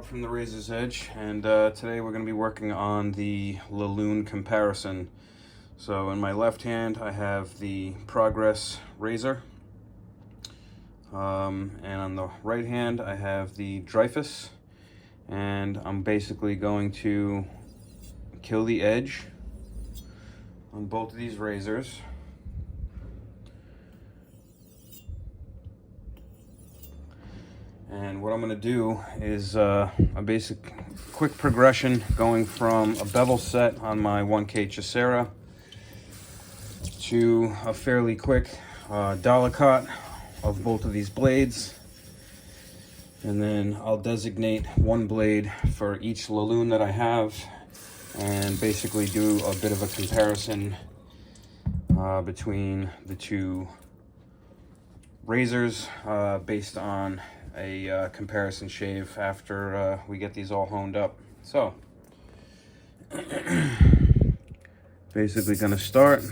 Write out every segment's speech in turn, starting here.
from the Razor's Edge, and today we're going to be working on the La Lune comparison. So in my left hand I have the Progress Razor, and on the right hand I have the Dreyfus, and I'm basically going to kill the edge on both of these razors. And what I'm going to do is a basic quick progression going from a bevel set on my 1K Chaucera to a fairly quick dollar cut of both of these blades. And then I'll designate one blade for each La Lune that I have and basically do a bit of a comparison between the two razors based on a comparison shave after we get these all honed up. So basically going to start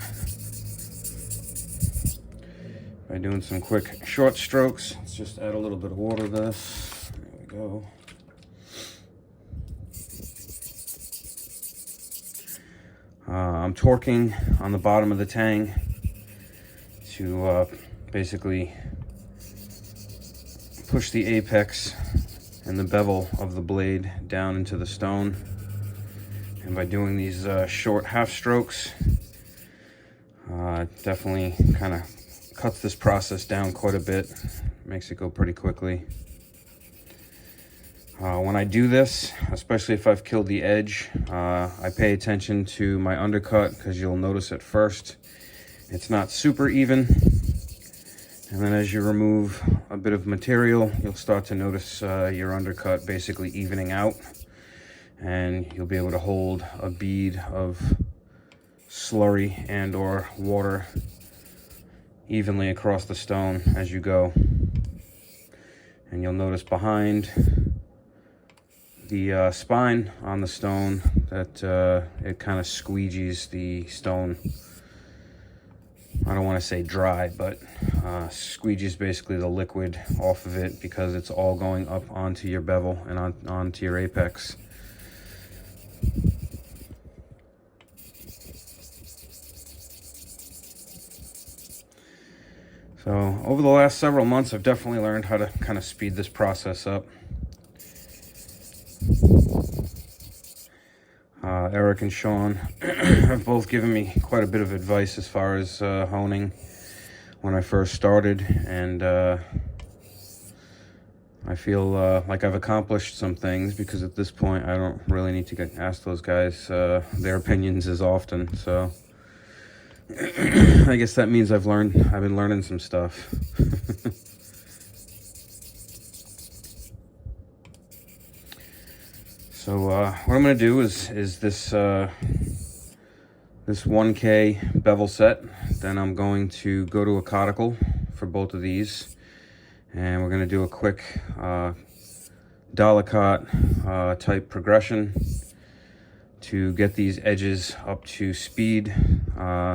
by doing some quick short strokes. Let's just add a little bit of water to this. There we go. I'm torquing on the bottom of the tang to basically push the apex and the bevel of the blade down into the stone. And by doing these short half strokes, definitely kind of cuts this process down quite a bit, makes it go pretty quickly. When I do this, especially if I've killed the edge, I pay attention to my undercut, because you'll notice at first it's not super even. And then as you remove a bit of material, you'll start to notice your undercut basically evening out. And you'll be able to hold a bead of slurry and or water evenly across the stone as you go. And you'll notice behind the spine on the stone that it kind of squeegees the stone. I don't want to say dry, but squeegee is basically the liquid off of it, because it's all going up onto your bevel and onto your apex. So over the last several months, I've definitely learned how to kind of speed this process up. Eric and Sean have both given me quite a bit of advice as far as honing when I first started, and I feel like I've accomplished some things, because at this point I don't really need to get asked those guys their opinions as often. So I guess that means I've been learning some stuff. So what I'm going to do is this this 1K bevel set. Then I'm going to go to a conical for both of these, and we're going to do a quick dollar cut type progression to get these edges up to speed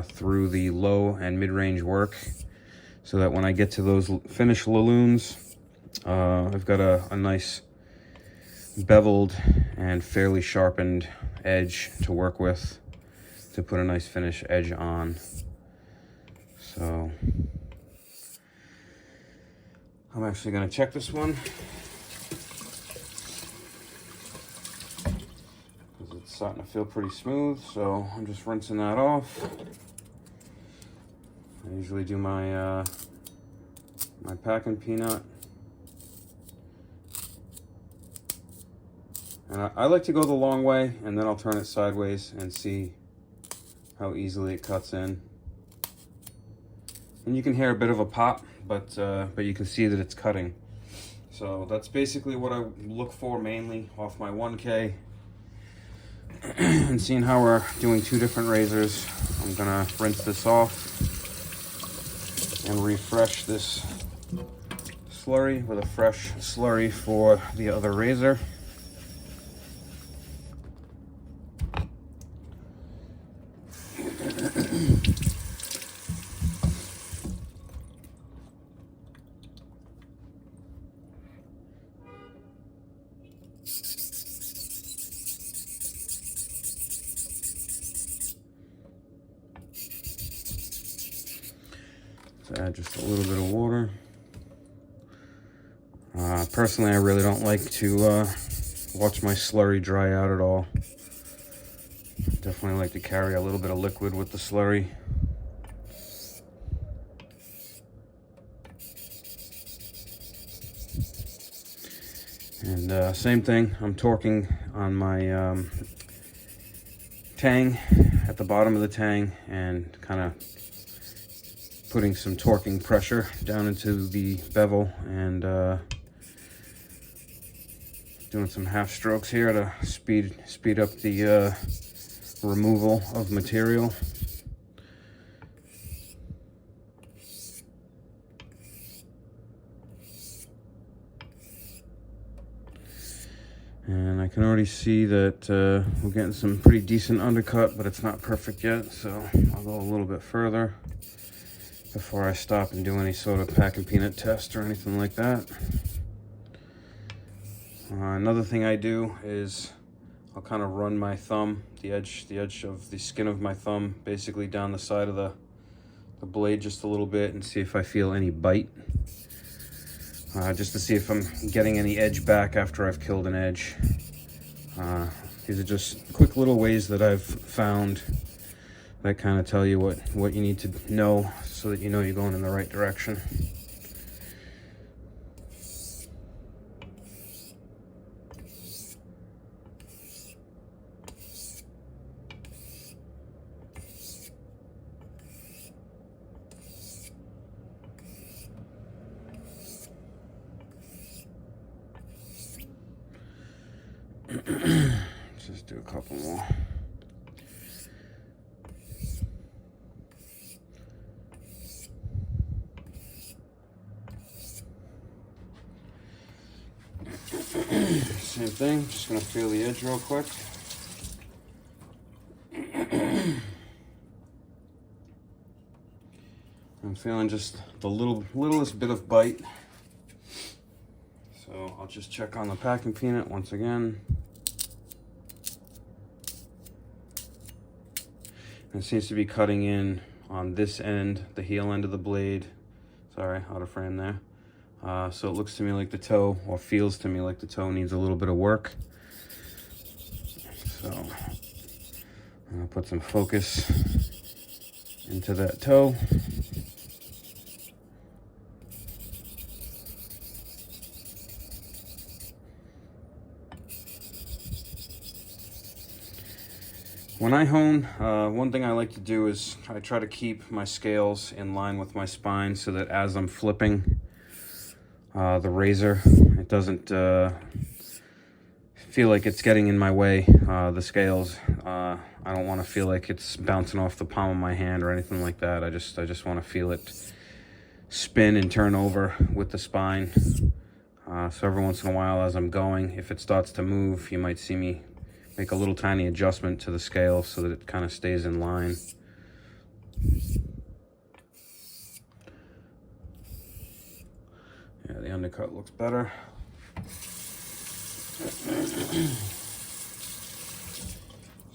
through the low and mid-range work, so that when I get to those finished La Lunes, I've got a nice beveled and fairly sharpened edge to work with to put a nice finish edge on. So I'm actually going to check this one, because it's starting to feel pretty smooth. So I'm just rinsing that off. I usually do my my packing peanut. And I like to go the long way, and then I'll turn it sideways and see how easily it cuts in. And you can hear a bit of a pop, but you can see that it's cutting. So that's basically what I look for mainly off my 1K. And seeing how we're doing two different razors, I'm gonna rinse this off and refresh this slurry with a fresh slurry for the other razor. add just a little bit of water. Personally, I really don't like to watch my slurry dry out at all. Definitely like to carry a little bit of liquid with the slurry. And same thing, I'm torquing on my tang at the bottom of the tang and kind of putting some torquing pressure down into the bevel and doing some half strokes here to speed up the removal of material. And I can already see that we're getting some pretty decent undercut, but it's not perfect yet, so I'll go a little bit further before I stop and do any sort of pack and peanut test or anything like that. Another thing I do is I'll kind of run my thumb, the edge of the skin of my thumb, basically down the side of the blade just a little bit and see if I feel any bite. Just to see if I'm getting any edge back after I've killed an edge. These are just quick little ways that I've found that kind of tell you what you need to know so that you know you're going in the right direction. Let's just do a couple more. Same thing, just gonna feel the edge real quick. I'm feeling just the littlest bit of bite. So I'll just check on the packing peanut once again. And it seems to be cutting in on this end, the heel end of the blade. Sorry, out of frame there. So it looks to me like the toe, or feels to me like the toe needs a little bit of work. So I'll put some focus into that toe. When I hone, one thing I like to do is I try to keep my scales in line with my spine so that as I'm flipping the razor, it doesn't feel like it's getting in my way, the scales. I don't want to feel like it's bouncing off the palm of my hand or anything like that. I just want to feel it spin and turn over with the spine. So every once in a while as I'm going, if it starts to move, you might see me make a little tiny adjustment to the scale so that it kind of stays in line. Yeah, the undercut looks better.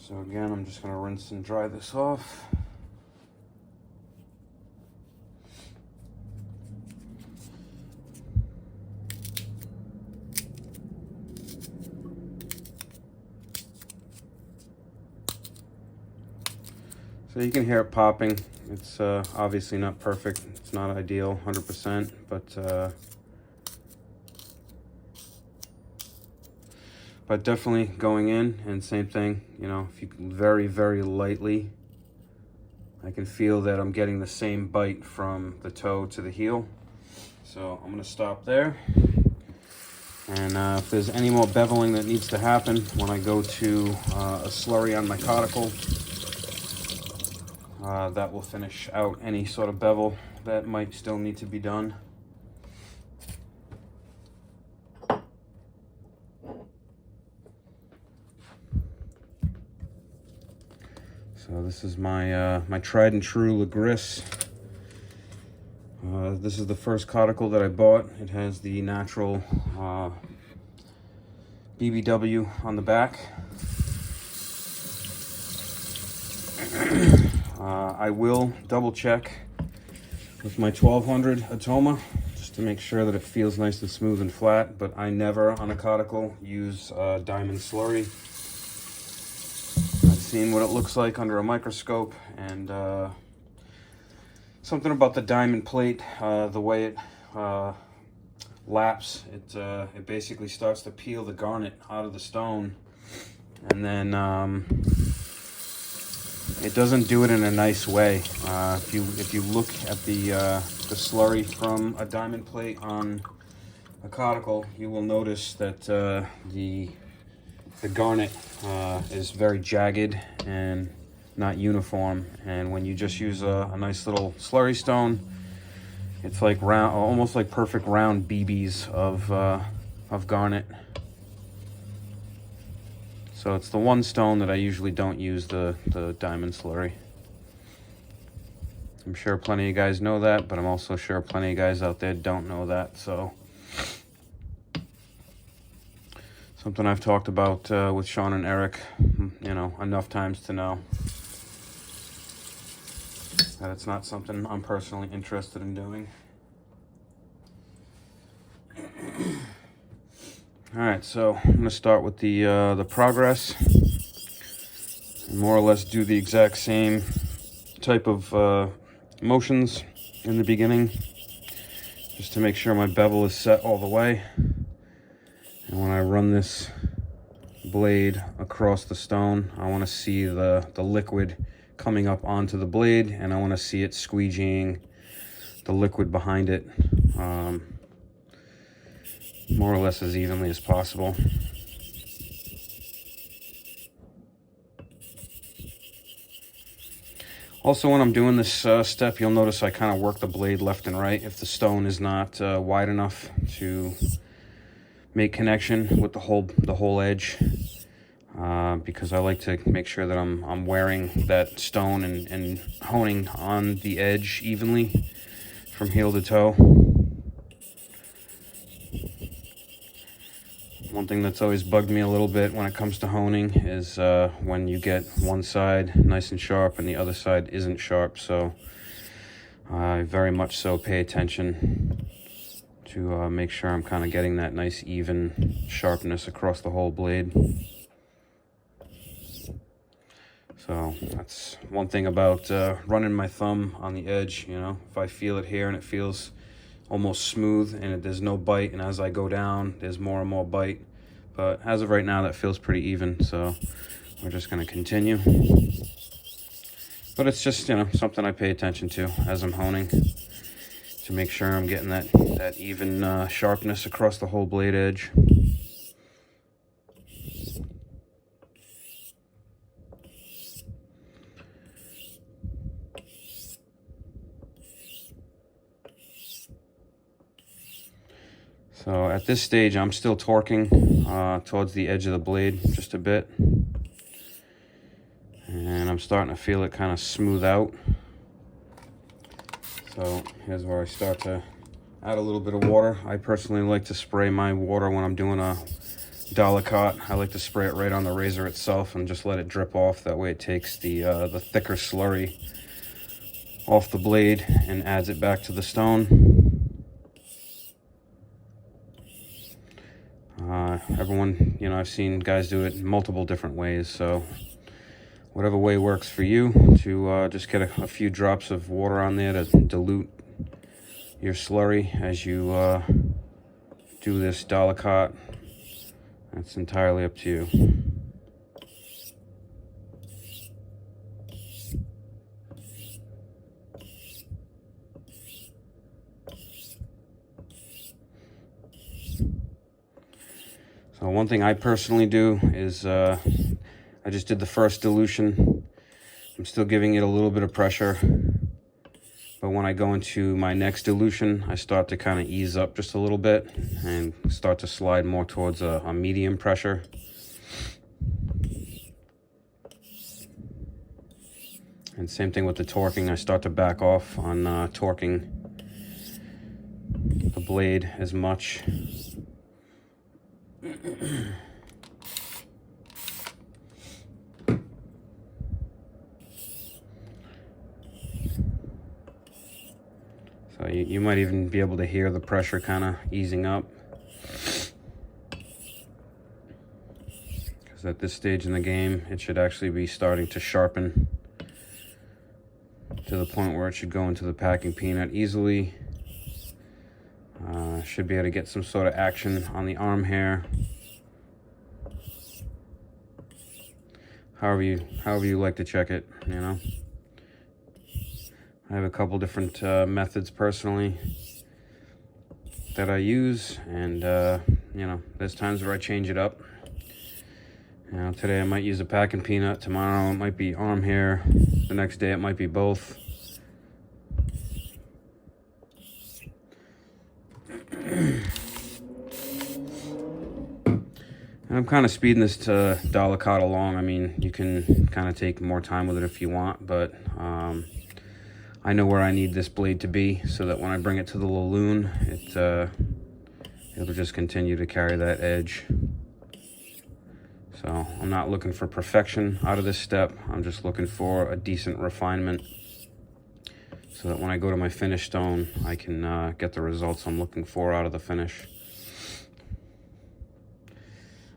So again, I'm just going to rinse and dry this off. So you can hear it popping. It's obviously not perfect. It's not ideal, 100%, but definitely going in, and same thing, you know, if you very, very lightly, I can feel that I'm getting the same bite from the toe to the heel. So I'm gonna stop there. And if there's any more beveling that needs to happen when I go to a slurry on my caudicle, that will finish out any sort of bevel that might still need to be done. So this is my my tried and true La Gris. This is the first caudicle that I bought. It has the natural BBW on the back. I will double check with my 1200 Atoma, just to make sure that it feels nice and smooth and flat. But I never on a caudicle use diamond slurry. I've seen what it looks like under a microscope, and something about the diamond plate, the way it laps, it basically starts to peel the garnet out of the stone, and then it doesn't do it in a nice way. If you look at the slurry from a diamond plate on a caudicle, you will notice that the garnet is very jagged and not uniform. And when you just use a nice little slurry stone, it's like round, almost like perfect round BBs of garnet. So it's the one stone that I usually don't use the diamond slurry. I'm sure plenty of you guys know that, but I'm also sure plenty of guys out there don't know that. So something I've talked about with Sean and Eric, you know, enough times to know that it's not something I'm personally interested in doing. All right, so I'm gonna start with the progress, and more or less do the exact same type of motions in the beginning, just to make sure my bevel is set all the way. And when I run this blade across the stone, I want to see the liquid coming up onto the blade, and I want to see it squeegeeing the liquid behind it, more or less as evenly as possible. Also, when I'm doing this step, you'll notice I kind of work the blade left and right if the stone is not wide enough to make connection with the whole edge, because I like to make sure that I'm wearing that stone and honing on the edge evenly from heel to toe. One thing that's always bugged me a little bit when it comes to honing is when you get one side nice and sharp and the other side isn't sharp. So I very much so pay attention to make sure I'm kind of getting that nice even sharpness across the whole blade. So that's one thing about running my thumb on the edge. You know, if I feel it here and it feels almost smooth and there's no bite, and as I go down there's more and more bite, but as of right now that feels pretty even, so we're just going to continue. But it's just, you know, something I pay attention to as I'm honing, to make sure I'm getting that even sharpness across the whole blade edge. So at this stage, I'm still torquing towards the edge of the blade just a bit. And I'm starting to feel it kind of smooth out. So here's where I start to add a little bit of water. I personally like to spray my water when I'm doing a dollar cut. I like to spray it right on the razor itself and just let it drip off. That way it takes the thicker slurry off the blade and adds it back to the stone. Everyone, you know, I've seen guys do it multiple different ways, so whatever way works for you, to just get a few drops of water on there to dilute your slurry as you do this dollar cut. That's entirely up to you. So one thing I personally do is I just did the first dilution. I'm still giving it a little bit of pressure, but when I go into my next dilution, I start to kind of ease up just a little bit and start to slide more towards a medium pressure. And same thing with the torquing. I start to back off on torquing the blade as much. So you might even be able to hear the pressure kind of easing up. Because at this stage in the game, it should actually be starting to sharpen to the point where it should go into the packing peanut easily. Should be able to get some sort of action on the arm hair. However you like to check it, you know. I have a couple different methods personally that I use, and you know, there's times where I change it up. You know, today I might use a packing peanut, tomorrow it might be arm hair, the next day it might be both. And I'm kind of speeding this to delicate along. I mean, you can kind of take more time with it if you want, but I know where I need this blade to be so that when I bring it to the La Lune, it'll just continue to carry that edge. So I'm not looking for perfection out of this step. I'm just looking for a decent refinement so that when I go to my finish stone, I can get the results I'm looking for out of the finish.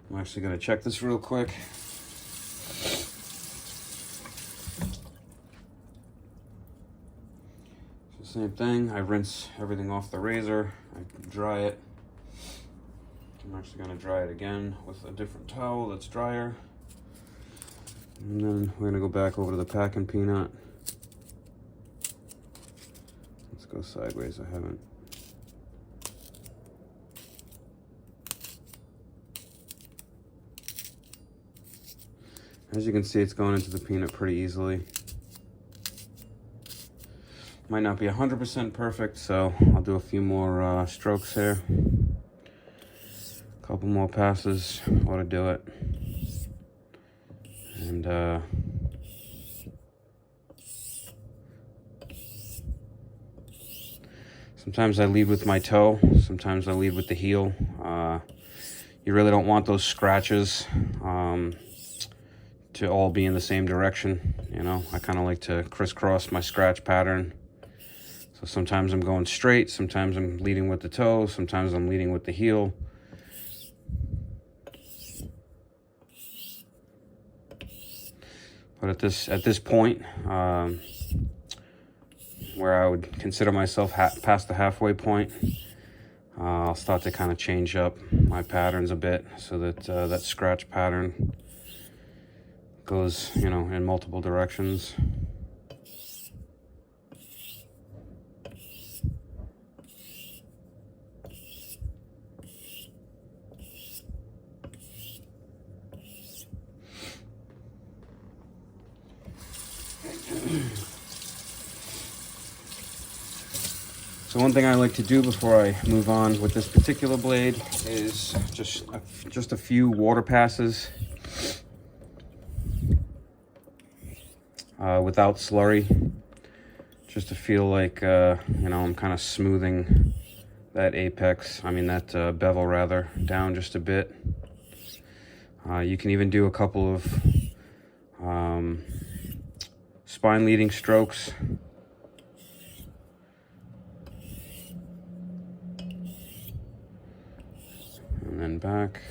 I'm actually going to check this real quick. So same thing, I rinse everything off the razor, I dry it. I'm actually going to dry it again with a different towel that's drier. And then we're going to go back over to the packing peanut. Let's go sideways, I haven't. As you can see, it's going into the peanut pretty easily. Might not be 100% perfect, so I'll do a few more strokes here. A couple more passes ought to do it. And sometimes I lead with my toe, sometimes I lead with the heel. You really don't want those scratches to all be in the same direction, you know. I kind of like to crisscross my scratch pattern. So sometimes I'm going straight, sometimes I'm leading with the toe, sometimes I'm leading with the heel. But at this point, where I would consider myself past the halfway point, I'll start to kind of change up my patterns a bit so that that scratch pattern goes, you know, in multiple directions. So one thing I like to do before I move on with this particular blade is just a few water passes without slurry, just to feel like, you know, I'm kind of smoothing that apex, that bevel rather, down just a bit. You can even do a couple of spine leading strokes. And then back.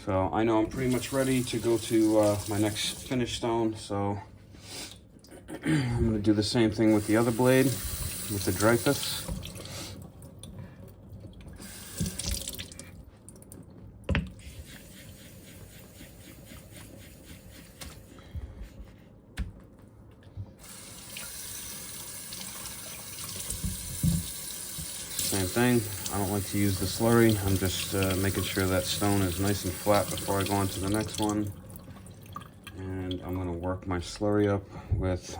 So I know I'm pretty much ready to go to my next finish stone, so I'm going to do the same thing with the other blade, with the Griffith. Same thing. I don't like to use the slurry. I'm just making sure that stone is nice and flat before I go on to the next one. And I'm going to work my slurry up with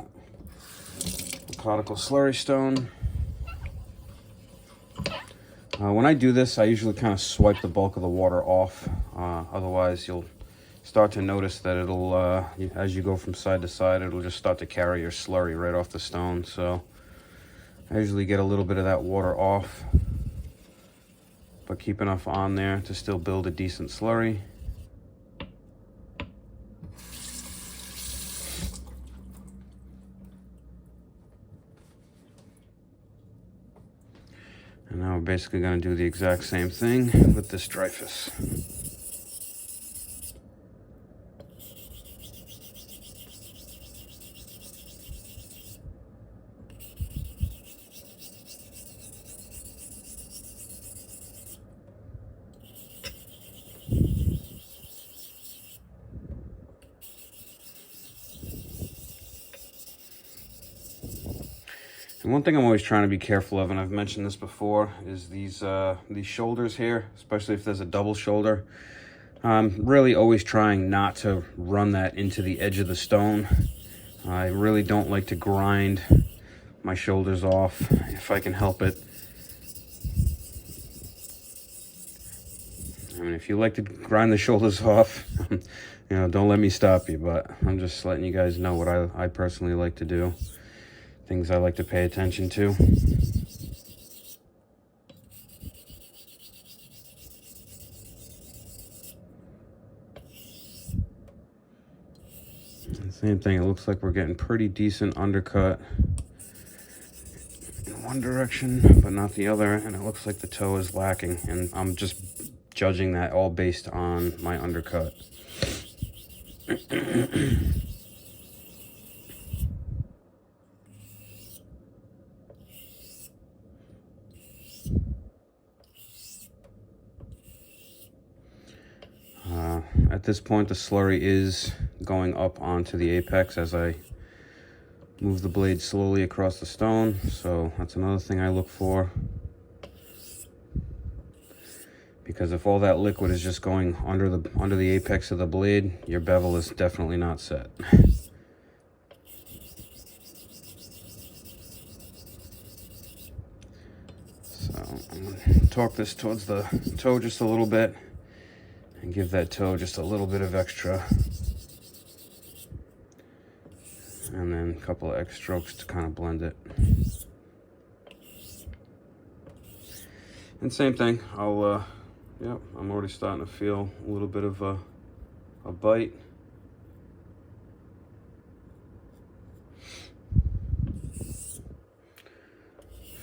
a conical slurry stone. When I do this, I usually kind of swipe the bulk of the water off. Otherwise, you'll start to notice that it'll, as you go from side to side, it'll just start to carry your slurry right off the stone. So I usually get a little bit of that water off, but keep enough on there to still build a decent slurry. And now we're basically going to do the exact same thing with this Dreyfus. And one thing I'm always trying to be careful of, and I've mentioned this before, is these shoulders here, especially if there's a double shoulder. I'm really always trying not to run that into the edge of the stone. I really don't like to grind my shoulders off if I can help it. I mean, if you like to grind the shoulders off, you know, don't let me stop you, but I'm just letting you guys know what I personally like to do. Things I like to pay attention to. Same thing, it looks like we're getting pretty decent undercut in one direction, but not the other, and it looks like the toe is lacking, and I'm just judging that all based on my undercut. At this point, the slurry is going up onto the apex as I move the blade slowly across the stone, so that's another thing I look for. Because if all that liquid is just going under the apex of the blade, your bevel is definitely not set. So I'm going to torque this towards the toe just a little bit and give that toe just a little bit of extra. And then a couple of X strokes to kind of blend it. And same thing, yep, I'm already starting to feel a little bit of a bite.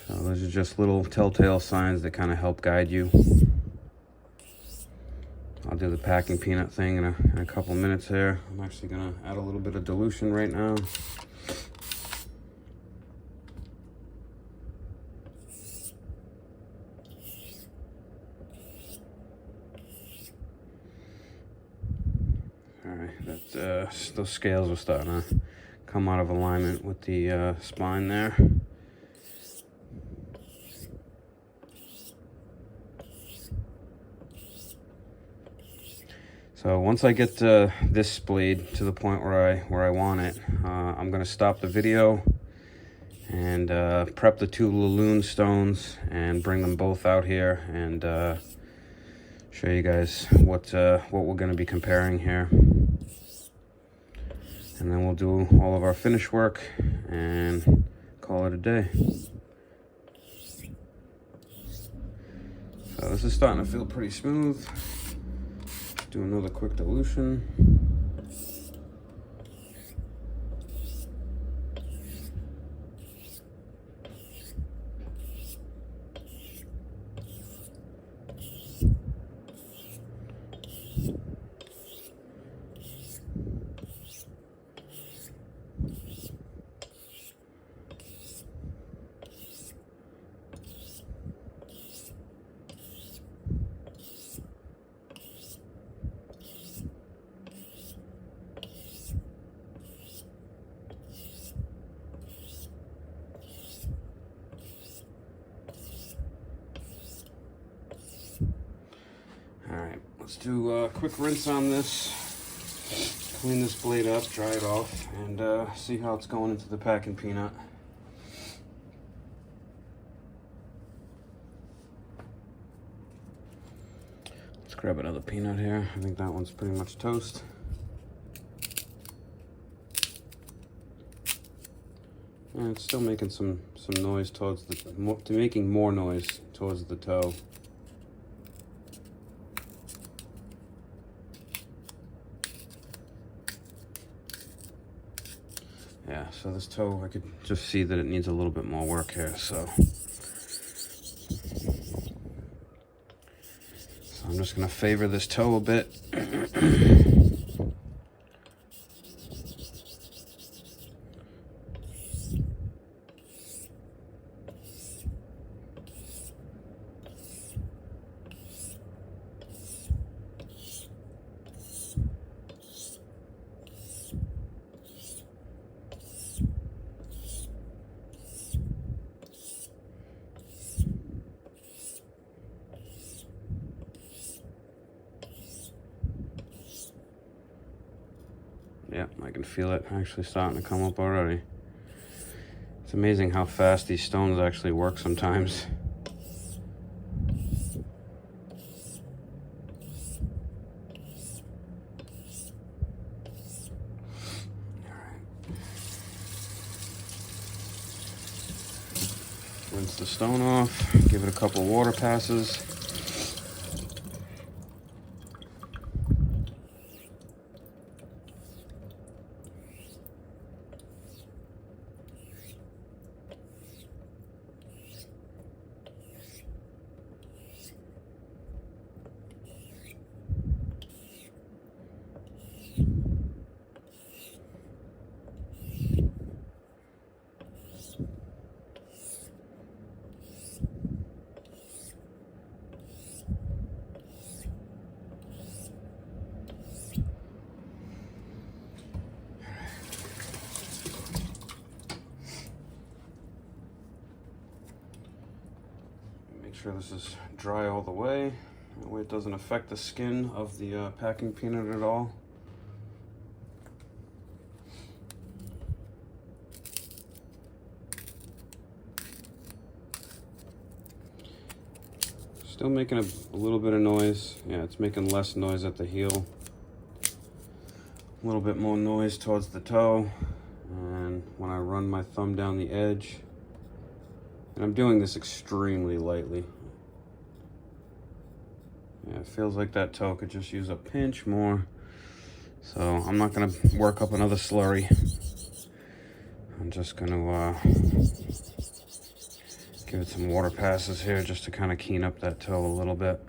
So those are just little telltale signs that kind of help guide you. I'll do the packing peanut thing in a couple minutes here. I'm actually gonna add a little bit of dilution right now. All right, those scales are starting to come out of alignment with the spine there. So once I get this blade to the point where I want it, I'm going to stop the video and prep the two La Lune stones and bring them both out here and show you guys what we're going to be comparing here. And then we'll do all of our finish work and call it a day. So this is starting to feel pretty smooth. Do another quick dilution. Alright, let's do a quick rinse on this, clean this blade up, dry it off, and see how it's going into the packing peanut. Let's grab another peanut here. I think that one's pretty much toast. And it's still making some noise towards making more noise towards the toe. Yeah, so this toe, I could just see that it needs a little bit more work here, so just gonna favor this toe a bit. Yeah, I can feel it actually starting to come up already. It's amazing how fast these stones actually work sometimes. Rinse the stone off, give it a couple water passes. Make sure this is dry all the way. That way it doesn't affect the skin of the packing peanut at all. Still making a little bit of noise. Yeah, it's making less noise at the heel. A little bit more noise towards the toe. And when I run my thumb down the edge, and I'm doing this extremely lightly. Yeah, it feels like that toe could just use a pinch more. So I'm not gonna work up another slurry. I'm just gonna give it some water passes here just to kind of keen up that toe a little bit.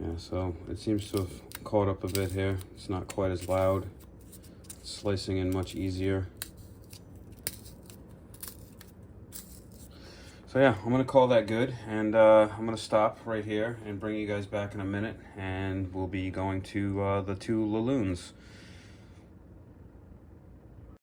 Yeah, so it seems to have caught up a bit here. It's not quite as loud. It's slicing in much easier. So yeah, I'm gonna call that good, and I'm gonna stop right here and bring you guys back in a minute, and we'll be going to the two La Lunes.